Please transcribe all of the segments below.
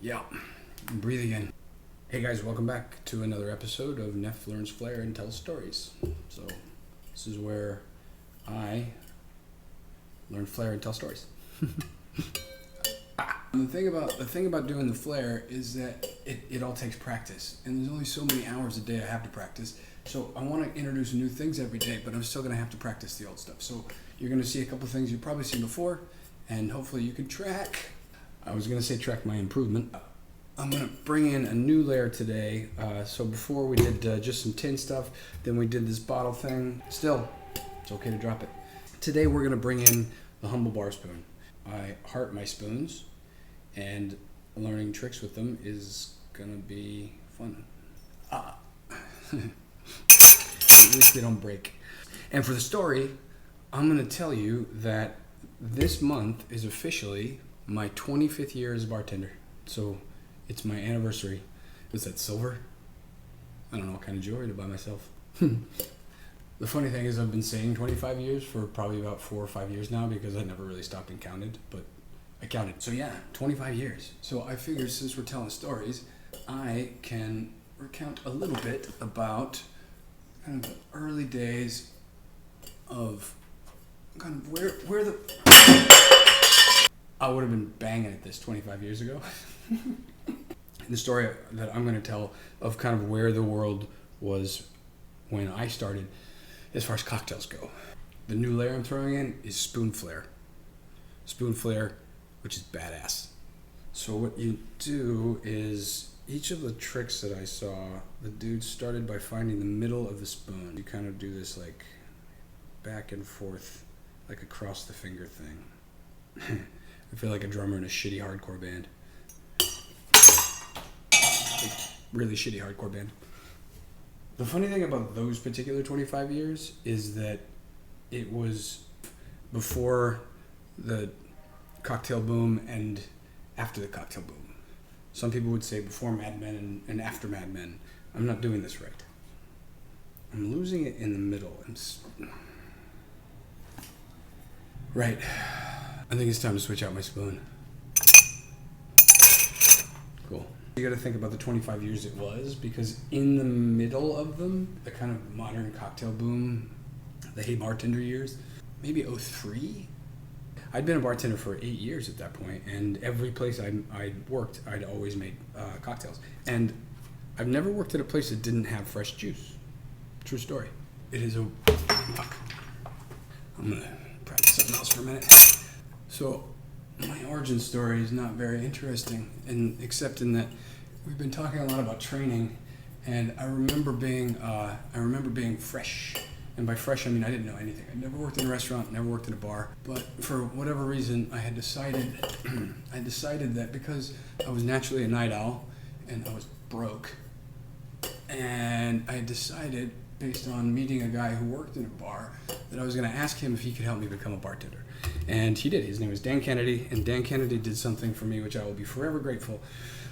Yeah, breathe again. Hey guys, welcome back to another episode of Neff Learns Flair and Tells Stories. So, this is where I learn flair and tell stories. The thing about doing the flair is that it all takes practice, and there's only so many hours a day I have to practice. So I want to introduce new things every day, but I'm still going to have to practice the old stuff. So you're going to see a couple things you've probably seen before, and hopefully you can track. I was going to say track my improvement. I'm going to bring in a new layer today. So before we did just some tin stuff, then we did this bottle thing. Still, it's okay to drop it. Today we're going to bring in the humble bar spoon. I heart my spoons, and learning tricks with them is going to be fun. At least they don't break. And for the story, I'm going to tell you that this month is officially my 25th year as a bartender. So it's my anniversary. Was that silver? I don't know what kind of jewelry to buy myself. The funny thing is I've been saying 25 years for probably about 4 or 5 years now because I never really stopped and counted, but I counted. So yeah, 25 years. So I figured since we're telling stories, I can recount a little bit about kind of the early days of kind of where the... I would have been banging at this 25 years ago. The story that I'm going to tell of kind of where the world was when I started as far as cocktails go. The new layer I'm throwing in is spoon flair. Spoon flair, which is badass. So what you do is each of the tricks that I saw, the dude started by finding the middle of the spoon. You kind of do this like back and forth, like across the finger thing. I feel like a drummer in a shitty hardcore band. Like, really shitty hardcore band. The funny thing about those particular 25 years is that it was before the cocktail boom and after the cocktail boom. Some people would say before Mad Men and after Mad Men. I'm not doing this right. I'm losing it in the middle. Right. I think it's time to switch out my spoon. Cool. You gotta think about the 25 years it was, because in the middle of them, the kind of modern cocktail boom, the Hey Bartender years, maybe 03? I'd been a bartender for 8 years at that point, and every place I worked, I'd always made cocktails. And I've never worked at a place that didn't have fresh juice. True story. It is a... Fuck. I'm gonna practice something else for a minute. So, my origin story is not very interesting, except in that we've been talking a lot about training, and I remember being fresh. And by fresh, I mean I didn't know anything. I'd never worked in a restaurant, never worked in a bar, but for whatever reason, I had decided, that because I was naturally a night owl, and I was broke, and I had decided, based on meeting a guy who worked in a bar, that I was going to ask him if he could help me become a bartender. And he did. His name was Dan Kennedy, and Dan Kennedy did something for me which I will be forever grateful.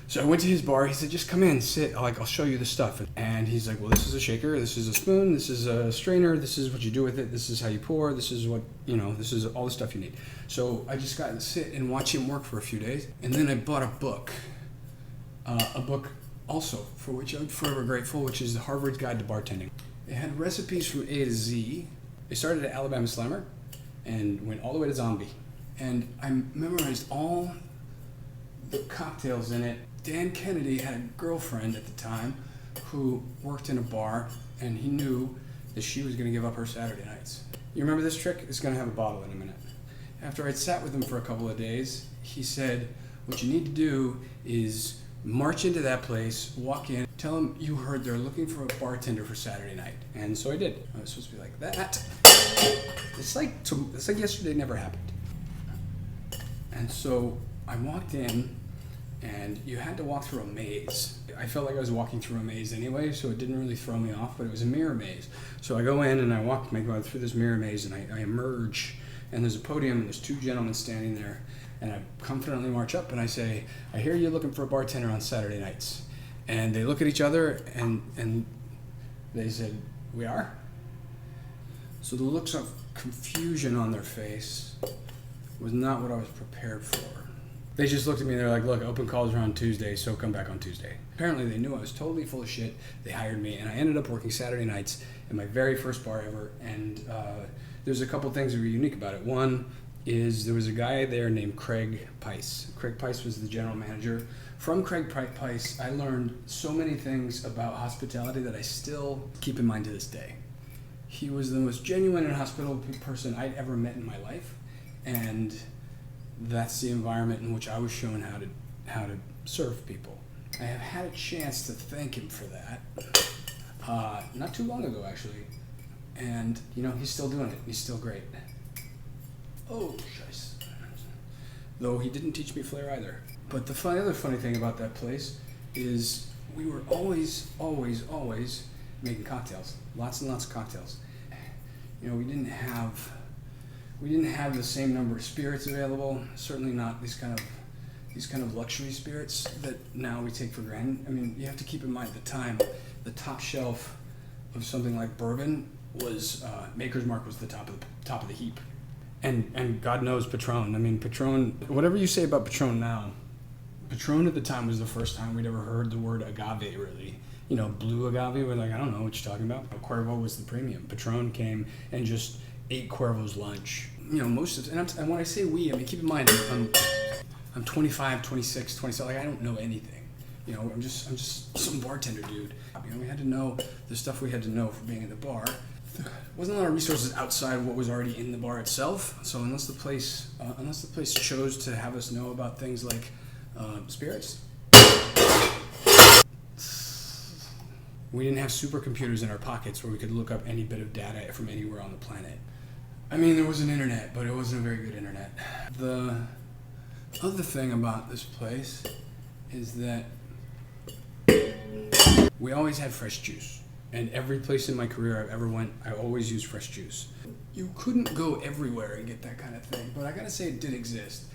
So I went to his bar. He said, just come in, sit. I'll show you the stuff. And he's like, well, this is a shaker, this is a spoon, this is a strainer, this is what you do with it, this is how you pour, this is what, this is all the stuff you need. So I just got to sit and watch him work for a few days. And then I bought a book also, for which I'm forever grateful, which is the Harvard's Guide to Bartending. It had recipes from A to Z. It started at Alabama Slammer and went all the way to Zombie. And I memorized all the cocktails in it. Dan Kennedy had a girlfriend at the time who worked in a bar, and he knew that she was going to give up her Saturday nights. You remember this trick? It's going to have a bottle in a minute. After I'd sat with him for a couple of days, he said, what you need to do is march into that place, walk in, tell them you heard they're looking for a bartender for Saturday night. And so I did. I was supposed to be like that. It's like yesterday never happened. And so I walked in, and you had to walk through a maze. I felt like I was walking through a maze anyway, so it didn't really throw me off, but it was a mirror maze. So I go in and I make my way through this mirror maze, and I emerge, and there's a podium, and there's 2 gentlemen standing there. And I confidently march up and I say, I hear you're looking for a bartender on Saturday nights. And they look at each other and they said, we are? So the looks of confusion on their face was not what I was prepared for. They just looked at me and they're like, look, open calls are on Tuesday, so come back on Tuesday. Apparently they knew I was totally full of shit. They hired me, and I ended up working Saturday nights in my very first bar ever. And there's a couple things that were unique about it. One is there was a guy there named Craig Pice. Craig Pice was the general manager. From Craig Pice, I learned so many things about hospitality that I still keep in mind to this day. He was the most genuine and hospitable person I'd ever met in my life, and that's the environment in which I was shown how to serve people. I have had a chance to thank him for that, not too long ago actually, and he's still doing it. He's still great. Oh, scheiße. Though he didn't teach me Flair either. But the other funny thing about that place is we were always making cocktails, lots and lots of cocktails. We didn't have the same number of spirits available. Certainly not these kind of luxury spirits that now we take for granted. I mean, you have to keep in mind at the time, the top shelf of something like bourbon was Maker's Mark was the top of the heap, and God knows Patron. I mean, Patron. Whatever you say about Patron now, Patron at the time was the first time we'd ever heard the word agave, really. Blue agave, we're like, I don't know what you're talking about. Cuervo was the premium. Patron came and just ate Cuervo's lunch. Most of it, and when I say we, I mean, keep in mind, I'm 25, 26, 27, like I don't know anything. I'm just some bartender dude. We had to know the stuff we had to know for being in the bar. There wasn't a lot of resources outside what was already in the bar itself. So unless the place chose to have us know about things like spirits, we didn't have supercomputers in our pockets where we could look up any bit of data from anywhere on the planet. I mean, there was an internet, but it wasn't a very good internet. The other thing about this place is that we always had fresh juice. And every place in my career I've ever went, I always used fresh juice. You couldn't go everywhere and get that kind of thing, but I gotta say it did exist.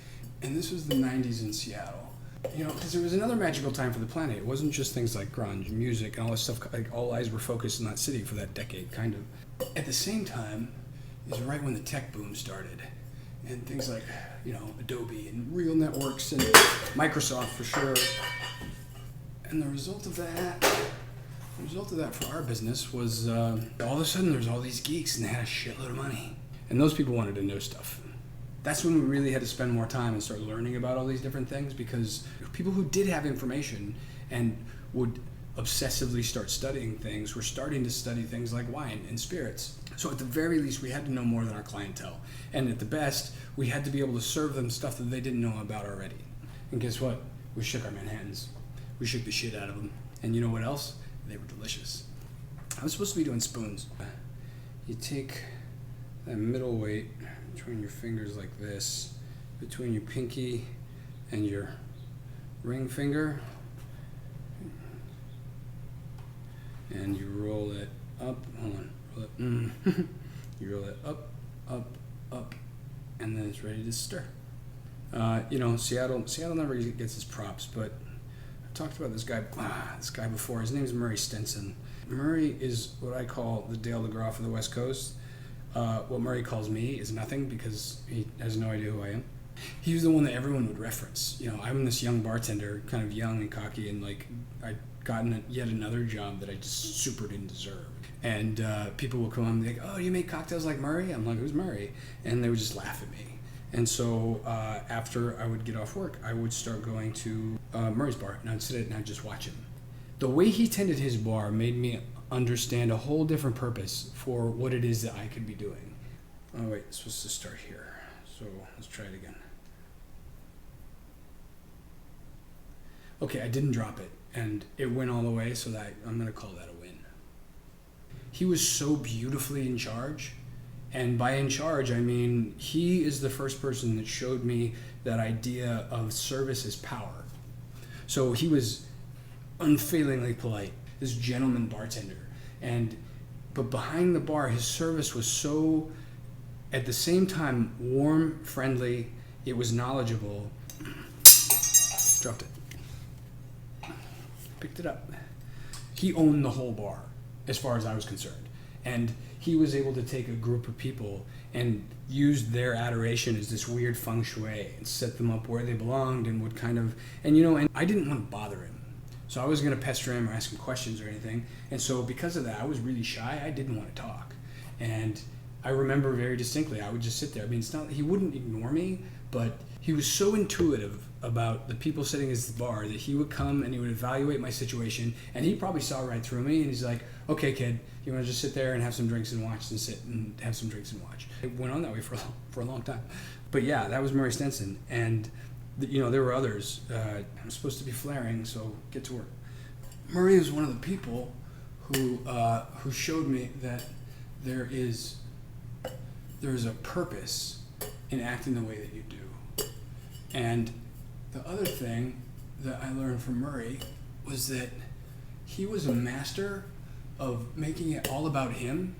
And this was the 90s in Seattle. Because it was another magical time for the planet. It wasn't just things like grunge, music, and all this stuff. Like, all eyes were focused in that city for that decade, kind of. At the same time, is right when the tech boom started. And things like, Adobe and real networks and Microsoft for sure. And the result of that for our business was all of a sudden there's all these geeks and they had a shitload of money. And those people wanted to know stuff. That's when we really had to spend more time and start learning about all these different things, because people who did have information and would obsessively start studying things were starting to study things like wine and spirits. So at the very least, we had to know more than our clientele. And at the best, we had to be able to serve them stuff that they didn't know about already. And guess what? We shook our Manhattans. We shook the shit out of them. And you know what else? They were delicious. I was supposed to be doing spoons. You take that middle weight between your fingers like this, between your pinky and your ring finger, and you roll it up. Hold on, roll it. You roll it up, and then it's ready to stir. Seattle never gets its props, but I've talked about this guy before. His name's Murray Stinson. Murray is what I call the Dale DeGroff of the West Coast. What Murray calls me is nothing, because he has no idea who I am. He was the one that everyone would reference. I'm this young bartender, kind of young and cocky, and I'd gotten yet another job that I just super didn't deserve. And people would come on and be like, "Oh, you make cocktails like Murray?" I'm like, "Who's Murray?" And they would just laugh at me. And so after I would get off work, I would start going to Murray's bar, and I'd sit and I'd just watch him. The way he tended his bar made me understand a whole different purpose for what it is that I could be doing. Oh wait, it's supposed to start here. So let's try it again. Okay, I didn't drop it, and it went all the way, so that I'm gonna call that a win. He was so beautifully in charge, and by in charge, I mean he is the first person that showed me that idea of service as power. So he was unfailingly polite, this gentleman bartender, but behind the bar, his service was so, at the same time, warm, friendly. It was knowledgeable. Dropped it. Picked it up. He owned the whole bar, as far as I was concerned, and he was able to take a group of people and used their adoration as this weird feng shui and set them up where they belonged and would kind of, and I didn't want to bother him. So I wasn't going to pester him or ask him questions or anything. And so because of that, I was really shy. I didn't want to talk. And I remember very distinctly, I would just sit there. I mean, it's not, he wouldn't ignore me, but he was so intuitive about the people sitting at the bar that he would come and he would evaluate my situation, and he probably saw right through me, and he's like, okay, kid, you want to just sit there and have some drinks and watch and sit and have some drinks and watch. It went on that way for a long time. But yeah, that was Murray Stenson. And there were others. I'm supposed to be flaring, so get to work. Murray is one of the people who showed me that there is a purpose in acting the way that you do. And the other thing that I learned from Murray was that he was a master of making it all about him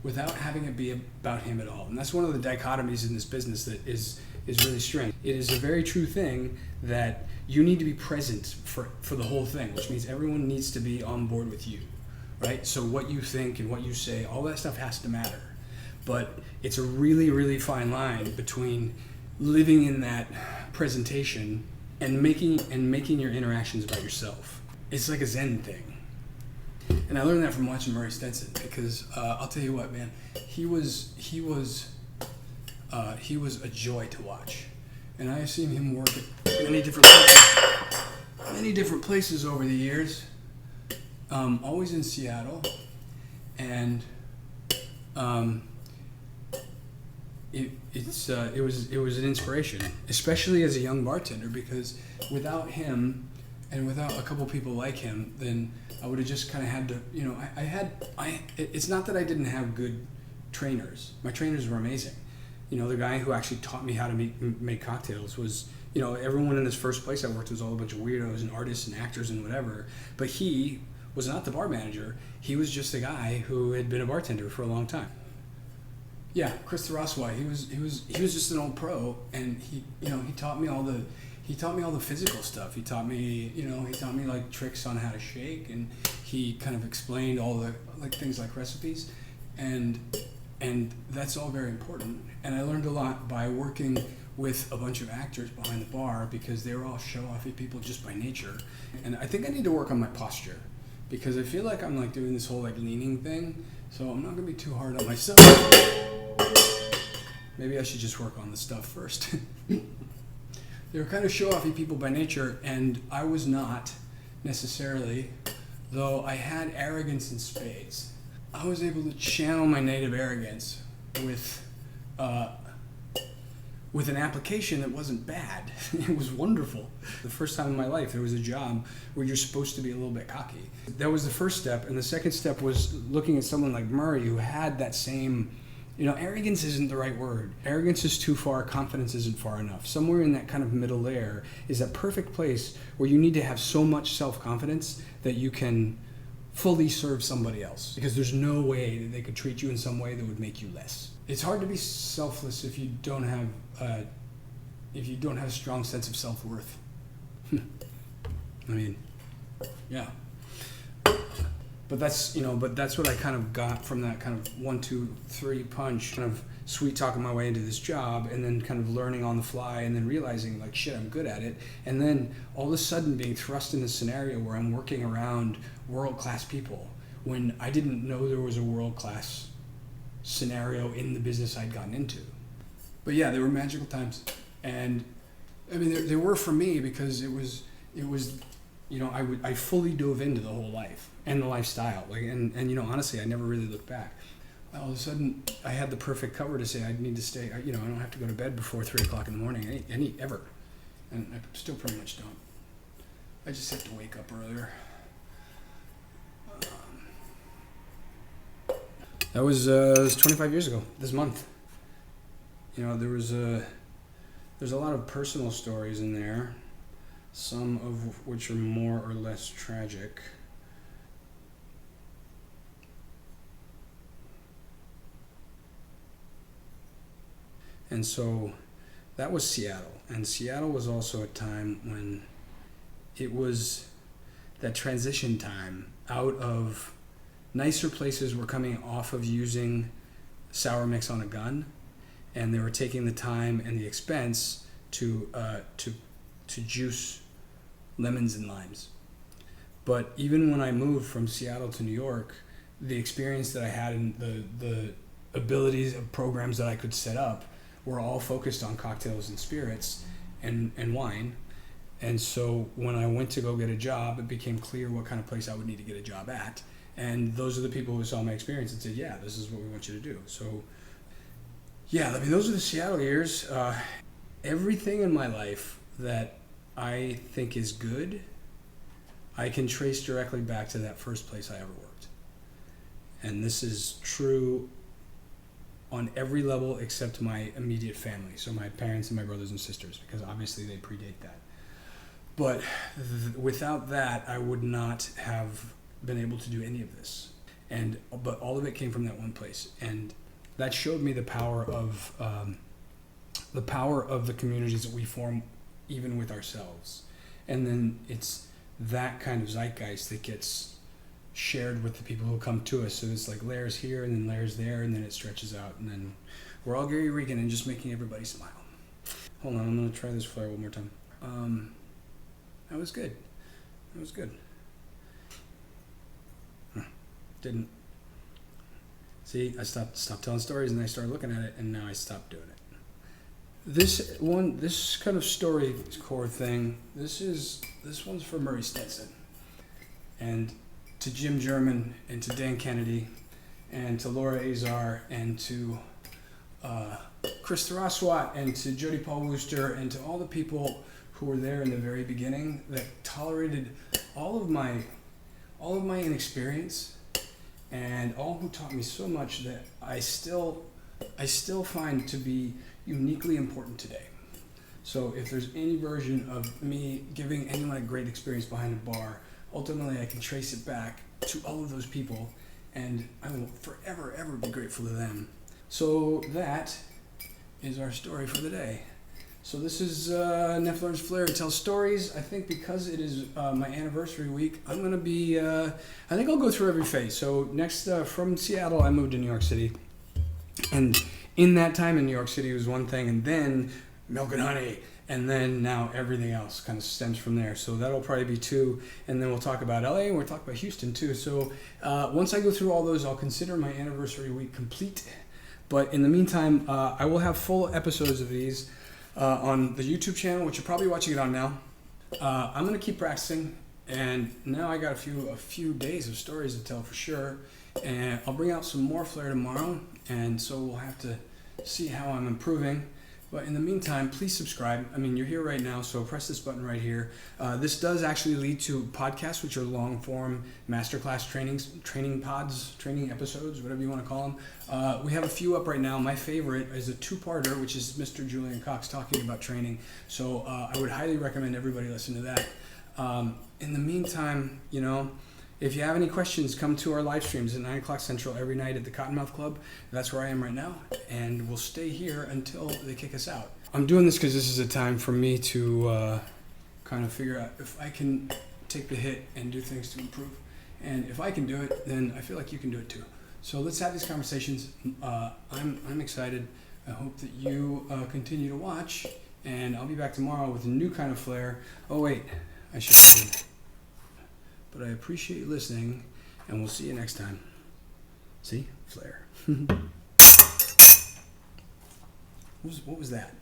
without having it be about him at all. And that's one of the dichotomies in this business that is really strange. It is a very true thing that you need to be present for the whole thing, which means everyone needs to be on board with you, right? So what you think and what you say, all that stuff has to matter. But it's a really, really fine line between living in that presentation and making your interactions about yourself. It's like a Zen thing. And I learned that from watching Murray Stenson, because I'll tell you what, man, he was a joy to watch. And I have seen him work at many different places over the years. Always in Seattle, and it was an inspiration, especially as a young bartender, because without him and without a couple people like him, then I would have just kind of had to, it's not that I didn't have good trainers. My trainers were amazing. The guy who actually taught me how to make cocktails was, everyone in this first place I worked with was all a bunch of weirdos and artists and actors and whatever, but he was not the bar manager. He was just a guy who had been a bartender for a long time. Yeah, Chris Taraswai, he was just an old pro, and he taught me all the physical stuff. He taught me like tricks on how to shake, and he kind of explained all the things like recipes, and that's all very important. And I learned a lot by working with a bunch of actors behind the bar, because they were all show-offy people just by nature. And I think I need to work on my posture, because I feel like I'm doing this whole leaning thing, so I'm not gonna be too hard on myself. Maybe I should just work on the stuff first. They were kind of show-offy people by nature, and I was not necessarily, though I had arrogance in spades. I was able to channel my native arrogance with an application that wasn't bad. It was wonderful. The first time in my life there was a job where you're supposed to be a little bit cocky. That was the first step, and the second step was looking at someone like Murray, who had that same, arrogance isn't the right word. Arrogance is too far, confidence isn't far enough. Somewhere in that kind of middle layer is that perfect place where you need to have so much self-confidence that you can fully serve somebody else, because there's no way that they could treat you in some way that would make you less. It's hard to be selfless if you don't have a strong sense of self-worth. I mean, yeah. But that's what I kind of got from that kind of 1, 2, 3 punch, kind of sweet talking my way into this job, and then kind of learning on the fly, and then realizing shit, I'm good at it, and then all of a sudden being thrust in a scenario where I'm working around world-class people when I didn't know there was a world-class scenario in the business I'd gotten into. But yeah, they were magical times, and I mean they were for me, because it was I fully dove into the whole life and the lifestyle, and honestly I never really looked back. All of a sudden I had the perfect cover to say I need to stay, I don't have to go to bed before 3 o'clock in the morning ever, and I still pretty much don't. I just have to wake up earlier. That was 25 years ago this month. There's a lot of personal stories in there, some of which are more or less tragic. And so that was Seattle. And Seattle was also a time when it was that transition time out of nicer places. Were coming off of using sour mix on a gun, and they were taking the time and the expense to juice lemons and limes. But even when I moved from Seattle to New York, the experience that I had and the abilities of programs that I could set up were all focused on cocktails and spirits and wine. And so when I went to go get a job, it became clear what kind of place I would need to get a job at. And those are the people who saw my experience and said, yeah, this is what we want you to do. So yeah, I mean, those are the Seattle years. Everything in my life that I think is good, I can trace directly back to that first place I ever worked. And this is true on every level except my immediate family. So my parents and my brothers and sisters, because obviously they predate that. But without that, I would not have been able to do any of this. But all of it came from that one place. And that showed me the power of the communities that we form even with ourselves. And then it's that kind of zeitgeist that gets shared with the people who come to us. So it's like layers here and then layers there, and then it stretches out, and then we're all Gary Regan and just making everybody smile. Hold on, I'm going to try this Flair one more time. That was good. That was good. Didn't. See, I stopped telling stories and I started looking at it, and now I stopped doing it. This kind of story core thing, this one's for Murray Stetson. And to Jim German, and to Dan Kennedy, and to Laura Azar, and to Chris Tharaswat, and to Jody Paul Wooster, and to all the people who were there in the very beginning that tolerated all of my inexperience, and all who taught me so much that I still find to be uniquely important today. So if there's any version of me giving anyone a great experience behind a bar, ultimately I can trace it back to all of those people, and I will forever, ever be grateful to them. So that is our story for the day. So this is Neff Learns Flair and Tells Stories. I think because it is my anniversary week, I'm going to be, I think I'll go through every phase. So next, from Seattle, I moved to New York City. And in that time in New York City was one thing, and then Milk and Honey, and then now everything else kind of stems from there. So that'll probably be 2, and then we'll talk about LA, and we'll talk about Houston too. So once I go through all those, I'll consider my anniversary week complete. But in the meantime, I will have full episodes of these on the YouTube channel, which you're probably watching it on now. I'm going to keep practicing, and now I got a few days of stories to tell for sure. And I'll bring out some more Flair tomorrow, and so we'll have to see how I'm improving. But in the meantime, please subscribe. I mean, you're here right now, so press this button right here. This does actually lead to podcasts, which are long-form masterclass training pods, training episodes, whatever you want to call them. We have a few up right now. My favorite is a 2-parter, which is Mr. Julian Cox talking about training. So I would highly recommend everybody listen to that. In the meantime, if you have any questions, come to our live streams at 9 o'clock Central every night at the Cottonmouth Club. That's where I am right now, and we'll stay here until they kick us out. I'm doing this because this is a time for me to kind of figure out if I can take the hit and do things to improve. And if I can do it, then I feel like you can do it too. So let's have these conversations. I'm excited. I hope that you continue to watch, and I'll be back tomorrow with a new kind of Flair. Oh wait, I should say. But I appreciate you listening, and we'll see you next time. See? Flair. What was that?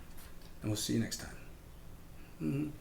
And we'll see you next time.